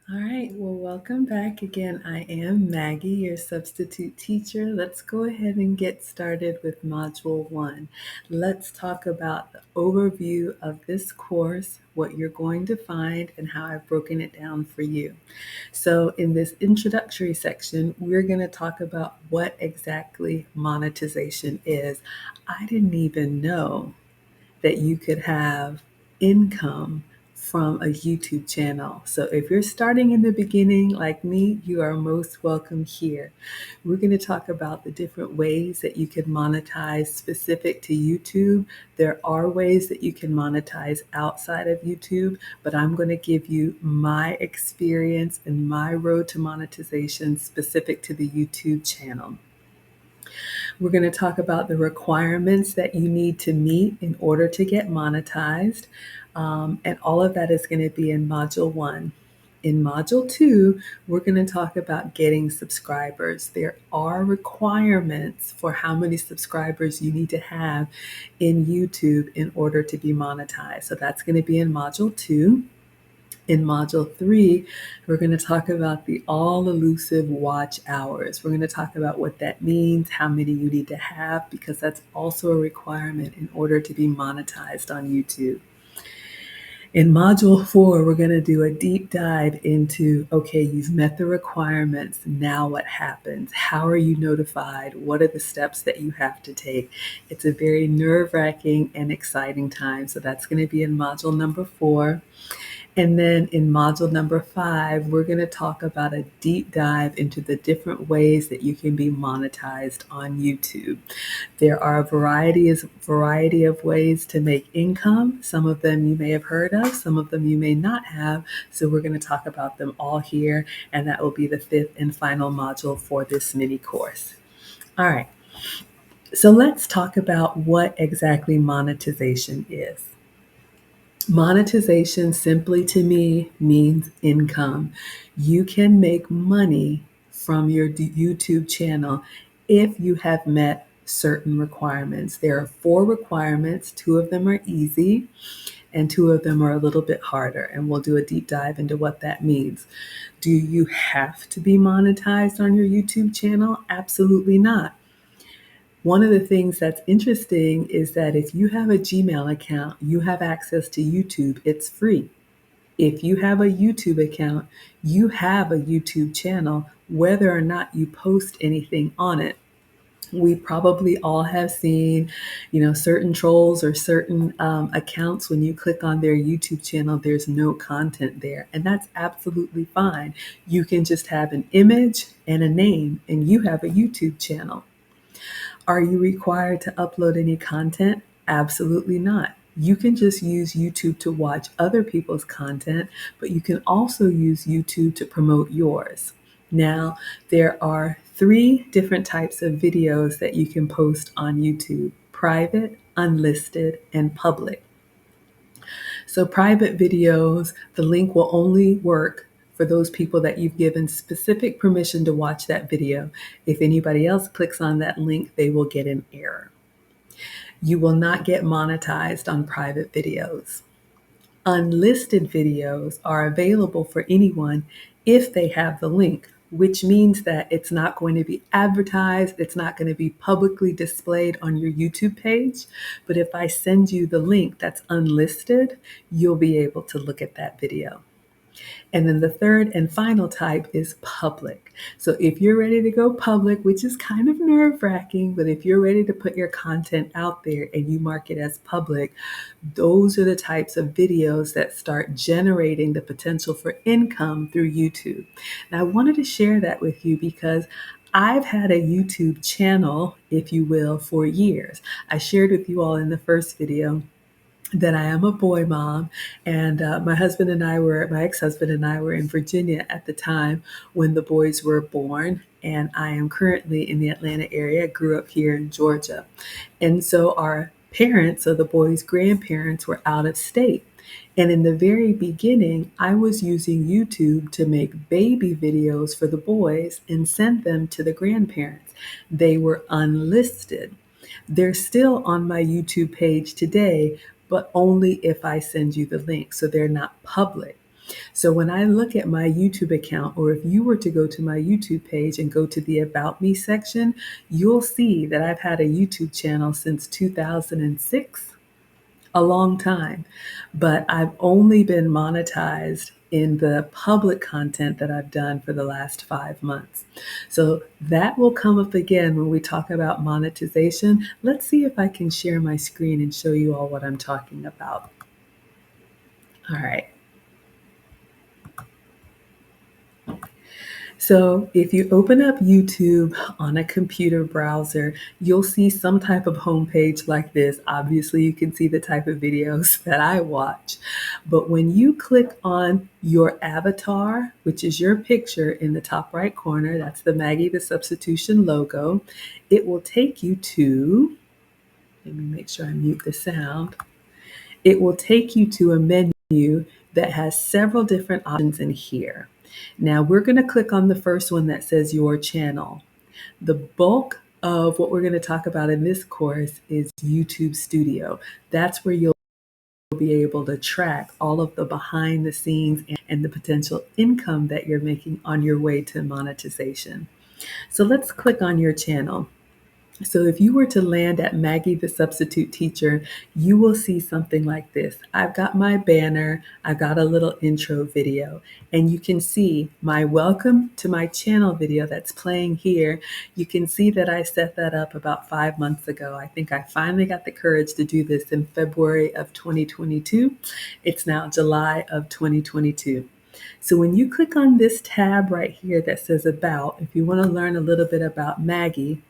All right, well, welcome back again. I am Maggie, your substitute teacher. Let's go ahead and get started with Module 1. Let's talk about the overview of this course, what you're going to find, and how I've broken it down for you. So, in this introductory section, we're going to talk about what exactly monetization is. I didn't even know that you could have income from a YouTube channel. So if you're starting in the beginning like me, you are most welcome here. We're going to talk about the different ways that you can monetize specific to YouTube. There are ways that you can monetize outside of YouTube, but I'm going to give you my experience and my road to monetization specific to the YouTube channel. We're going to talk about the requirements that you need to meet in order to get monetized. And all of that is going to be in Module 1. In Module 2, we're going to talk about getting subscribers. There are requirements for how many subscribers you need to have in YouTube in order to be monetized. So that's going to be in Module 2. In Module 3, we're going to talk about the all-elusive watch hours. We're going to talk about what that means, how many you need to have, because that's also a requirement in order to be monetized on YouTube. In Module 4, we're going to do a deep dive into, okay, you've met the requirements. Now what happens? How are you notified? What are the steps that you have to take? It's a very nerve-wracking and exciting time. So that's going to be in Module number 4. And then in module number 5, we're going to talk about a deep dive into the different ways that you can be monetized on YouTube. There are a variety of ways to make income. Some of them you may have heard of, some of them you may not have. So we're going to talk about them all here, and that will be the 5th and final module for this mini course. All right. So let's talk about what exactly monetization is. Monetization simply to me means income. You can make money from your YouTube channel if you have met certain requirements. There are 4 requirements. 2 of them are easy and 2 of them are a little bit harder. And we'll do a deep dive into what that means. Do you have to be monetized on your YouTube channel? Absolutely not. One of the things that's interesting is that if you have a Gmail account, you have access to YouTube. It's free. If you have a YouTube account, you have a YouTube channel, whether or not you post anything on it. We probably all have seen, certain trolls or certain accounts. When you click on their YouTube channel, there's no content there. And that's absolutely fine. You can just have an image and a name, and you have a YouTube channel. Are you required to upload any content? Absolutely not. You can just use YouTube to watch other people's content, but you can also use YouTube to promote yours. Now, there are 3 different types of videos that you can post on YouTube: private, unlisted, and public. So private videos, the link will only work for those people that you've given specific permission to watch that video. If anybody else clicks on that link, they will get an error. You will not get monetized on private videos. Unlisted videos are available for anyone if they have the link, which means that it's not going to be advertised, it's not going to be publicly displayed on your YouTube page. But if I send you the link that's unlisted, you'll be able to look at that video. And then the third and final type is public. So if you're ready to go public, which is kind of nerve-wracking, but if you're ready to put your content out there and you mark it as public, those are the types of videos that start generating the potential for income through YouTube. Now, I wanted to share that with you because I've had a YouTube channel, if you will, for years. I shared with you all in the first video that I am a boy mom, and my ex-husband and I were in Virginia at the time when the boys were born, and I am currently in the Atlanta area. I grew up here in Georgia. And so our parents, so the boys' grandparents, were out of state. And in the very beginning, I was using YouTube to make baby videos for the boys and send them to the grandparents. They were unlisted. They're still on my YouTube page today, but only if I send you the link. So they're not public. So when I look at my YouTube account, or if you were to go to my YouTube page and go to the About Me section, you'll see that I've had a YouTube channel since 2006, a long time, but I've only been monetized in the public content that I've done for the last 5 months. So that will come up again when we talk about monetization. Let's see if I can share my screen and show you all what I'm talking about. All right. So if you open up YouTube on a computer browser, you'll see some type of homepage like this. Obviously, you can see the type of videos that I watch. But when you click on your avatar, which is your picture in the top right corner, that's the Maggie the Substitution logo, it will take you to, let me make sure I mute the sound. It will take you to a menu that has several different options in here. Now we're going to click on the first one that says your channel. The bulk of what we're going to talk about in this course is YouTube Studio. That's where you'll be able to track all of the behind the scenes and the potential income that you're making on your way to monetization. So let's click on your channel. So if you were to land at Maggie the Substitute Teacher, you will see something like this. I've got my banner, I've got a little intro video, and you can see my welcome to my channel video that's playing here. You can see that I set that up about 5 months ago. I think I finally got the courage to do this in February of 2022. It's now July of 2022. So when you click on this tab right here that says About, if you want to learn a little bit about Maggie,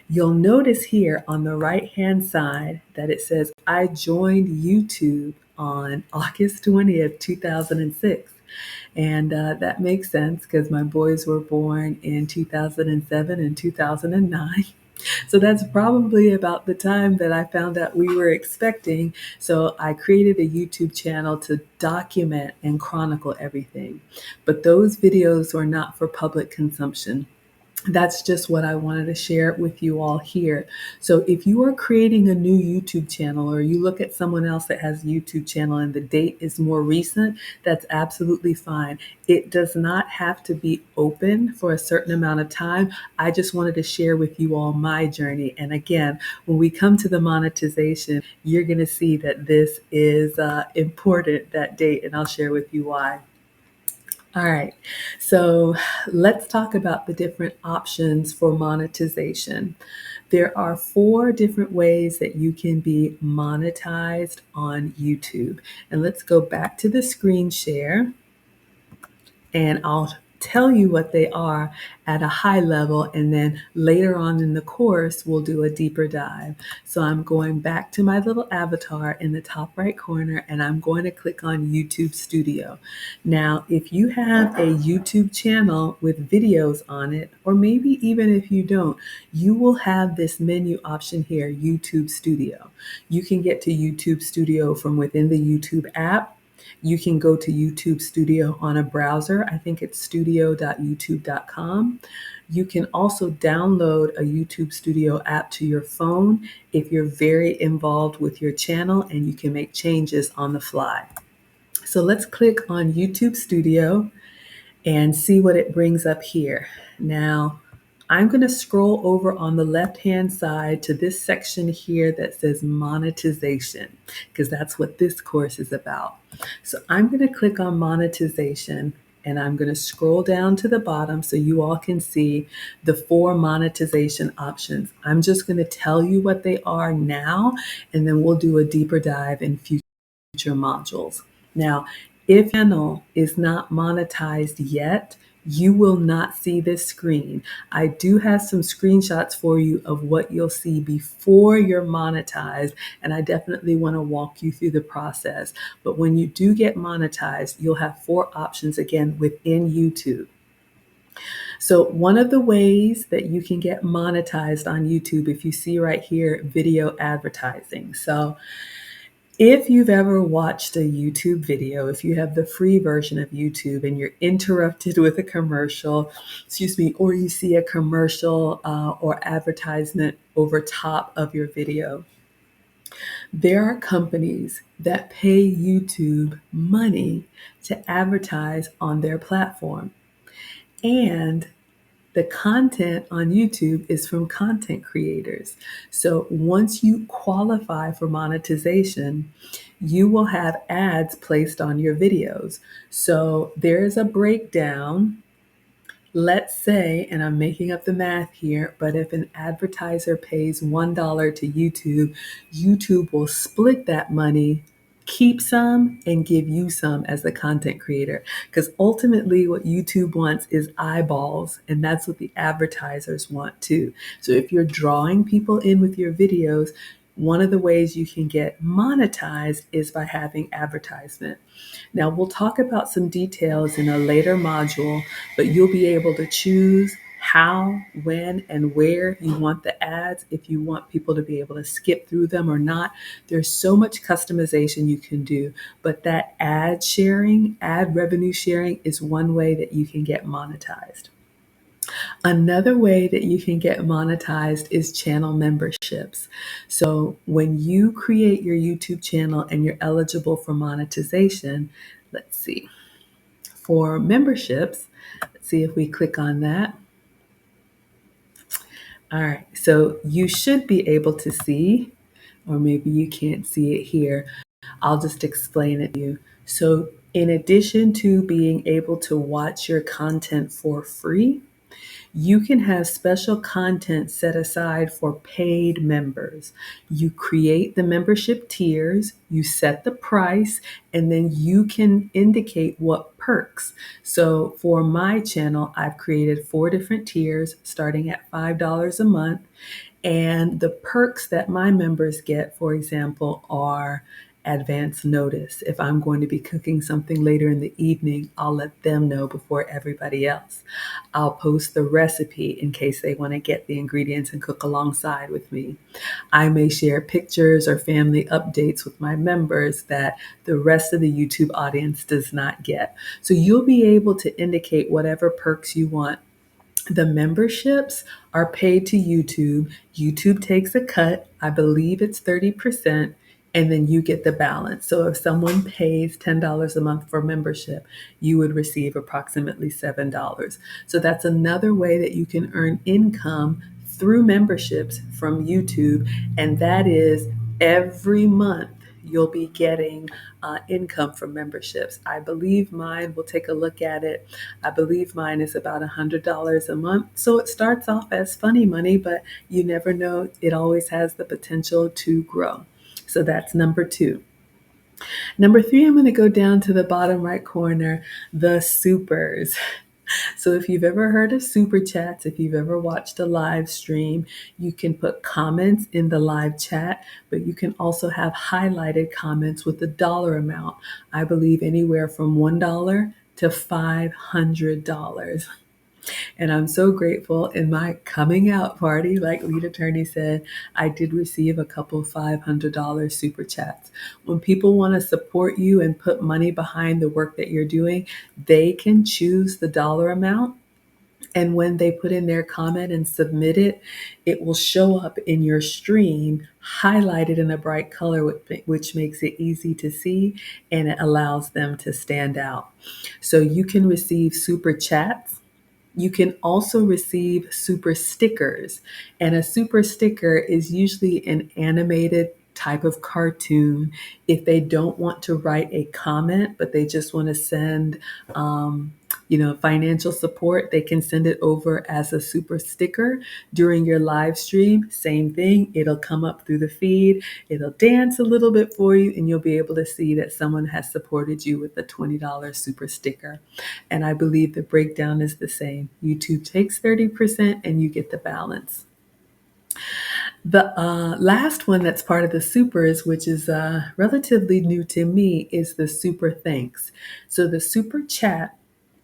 you'll notice here on the right-hand side that it says, I joined YouTube on August 20th, 2006. And that makes sense because my boys were born in 2007 and 2009. So that's probably about the time that I found out we were expecting. So I created a YouTube channel to document and chronicle everything. But those videos were not for public consumption. That's just what I wanted to share with you all here. So if you are creating a new YouTube channel, or you look at someone else that has a YouTube channel and the date is more recent, that's absolutely fine. It does not have to be open for a certain amount of time. I just wanted to share with you all my journey. And again, when we come to the monetization, you're going to see that this is important, that date, and I'll share with you why. All right, so let's talk about the different options for monetization. There are 4 different ways that you can be monetized on YouTube. And let's go back to the screen share, and I'll tell you what they are at a high level, and then later on in the course we'll do a deeper dive. So I'm going back to my little avatar in the top right corner, and I'm going to click on YouTube Studio. Now if you have a YouTube channel with videos on it, or maybe even if you don't, you will have this menu option here, YouTube Studio. You can get to YouTube Studio from within the YouTube app. You can go to YouTube Studio on a browser. I think it's studio.youtube.com. You can also download a YouTube Studio app to your phone if you're very involved with your channel, and you can make changes on the fly. So let's click on YouTube Studio and see what it brings up here. Now, I'm going to scroll over on the left-hand side to this section here that says monetization, because that's what this course is about. So I'm going to click on monetization, and I'm going to scroll down to the bottom so you all can see the 4 monetization options. I'm just going to tell you what they are now, and then we'll do a deeper dive in future modules. Now, if your channel is not monetized yet, you will not see this screen. I do have some screenshots for you of what you'll see before you're monetized, and I definitely want to walk you through the process. But when you do get monetized, you'll have 4 options again within YouTube. So one of the ways that you can get monetized on YouTube, if you see right here, video advertising. So if you've ever watched a YouTube video, if you have the free version of YouTube and you're interrupted with a commercial, or you see a commercial or advertisement over top of your video, There are companies that pay YouTube money to advertise on their platform. And the content on YouTube is from content creators. So once you qualify for monetization, you will have ads placed on your videos. So there is a breakdown. Let's say, and I'm making up the math here, but if an advertiser pays $1 to YouTube, YouTube will split that money, keep some, and give you some as the content creator. Because ultimately, what YouTube wants is eyeballs, and that's what the advertisers want too. So if you're drawing people in with your videos, one of the ways you can get monetized is by having advertisement. Now, we'll talk about some details in a later module, but you'll be able to choose how, when, and where you want the ads, if you want people to be able to skip through them or not. There's so much customization you can do, but that ad sharing, ad revenue sharing is one way that you can get monetized. Another way that you can get monetized is channel memberships. So when you create your YouTube channel and you're eligible for monetization, let's see, for memberships, let's see if we click on that. All right, so you should be able to see, or maybe you can't see it here. I'll just explain it to you. So in addition to being able to watch your content for free, you can have special content set aside for paid members. You create the membership tiers, you set the price, and then you can indicate what perks. So for my channel, I've created 4 different tiers starting at $5 a month. And the perks that my members get, for example, are advance notice. If I'm going to be cooking something later in the evening, I'll let them know before everybody else. I'll post the recipe in case they want to get the ingredients and cook alongside with me. I may share pictures or family updates with my members that the rest of the YouTube audience does not get. So you'll be able to indicate whatever perks you want. The memberships are paid to YouTube. YouTube takes a cut. I believe it's 30%, and then you get the balance. So if someone pays $10 a month for membership, you would receive approximately $7. So that's another way that you can earn income through memberships from YouTube, and that is every month you'll be getting income from memberships. I believe mine, we'll take a look at it. I believe mine is about $100 a month. So it starts off as funny money, but you never know. It always has the potential to grow. So that's number 2. Number 3, I'm going to go down to the bottom right corner, the supers. So if you've ever heard of super chats, if you've ever watched a live stream, you can put comments in the live chat, but you can also have highlighted comments with the dollar amount. I believe anywhere from $1 to $500. And I'm so grateful in my coming out party, like Lead Attorney said, I did receive a couple $500 super chats. When people want to support you and put money behind the work that you're doing, they can choose the dollar amount. And when they put in their comment and submit it, it will show up in your stream, highlighted in a bright color, which makes it easy to see and it allows them to stand out. So you can receive super chats. You can also receive super stickers, and a super sticker is usually an animated type of cartoon. If they don't want to write a comment, but they just want to send, financial support, they can send it over as a super sticker during your live stream. Same thing, it'll come up through the feed, it'll dance a little bit for you, and you'll be able to see that someone has supported you with a $20 super sticker. And I believe the breakdown is the same. YouTube takes 30% and you get the balance. The last one that's part of the supers, which is relatively new to me, is the super thanks. So the super chat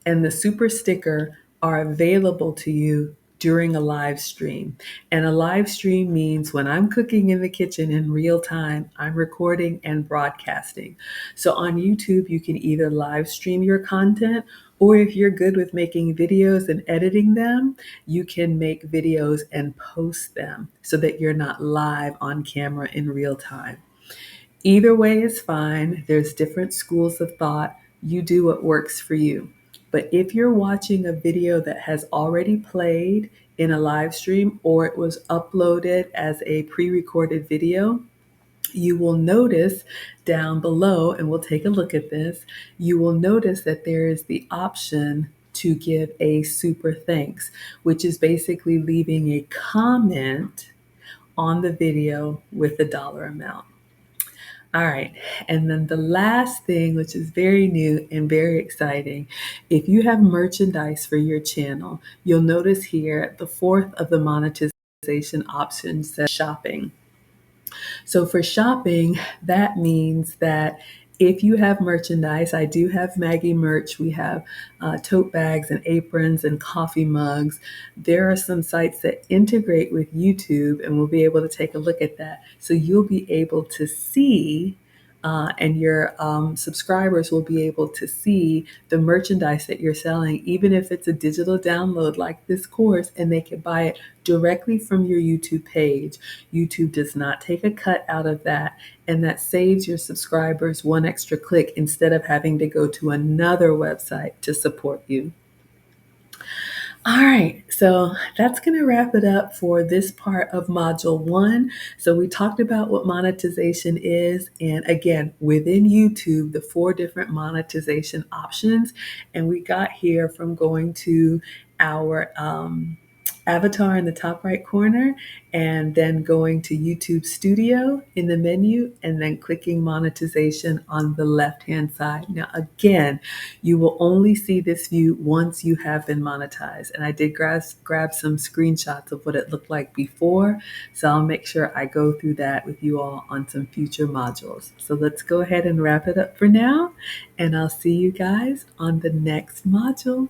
and the super sticker are available to you during a live stream. And a live stream means when I'm cooking in the kitchen in real time, I'm recording and broadcasting. So on YouTube, you can either live stream your content Or if you're good with making videos and editing them, you can make videos and post them so that you're not live on camera in real time. Either way is fine. There's different schools of thought. You do what works for you. But if you're watching a video that has already played in a live stream or it was uploaded as a pre-recorded video, you will notice down below, and we'll take a look at this, you will notice that there is the option to give a super thanks, which is basically leaving a comment on the video with the dollar amount. All right. And then the last thing, which is very new and very exciting, if you have merchandise for your channel, you'll notice here the fourth of the monetization options says shopping. So for shopping, that means that if you have merchandise, I do have Maggie merch. We have tote bags and aprons and coffee mugs. There are some sites that integrate with YouTube, and we'll be able to take a look at that. So you'll be able to see and your subscribers will be able to see the merchandise that you're selling, even if it's a digital download like this course, and they can buy it directly from your YouTube page. YouTube does not take a cut out of that, and that saves your subscribers one extra click instead of having to go to another website to support you. All right, so that's going to wrap it up for this part of Module 1. So we talked about what monetization is, and again, within YouTube, the 4 different monetization options. And we got here from going to our avatar in the top right corner, and then going to YouTube Studio in the menu, and then clicking monetization on the left-hand side. Now, again, you will only see this view once you have been monetized. And I did grab some screenshots of what it looked like before, so I'll make sure I go through that with you all on some future modules. So let's go ahead and wrap it up for now, and I'll see you guys on the next module.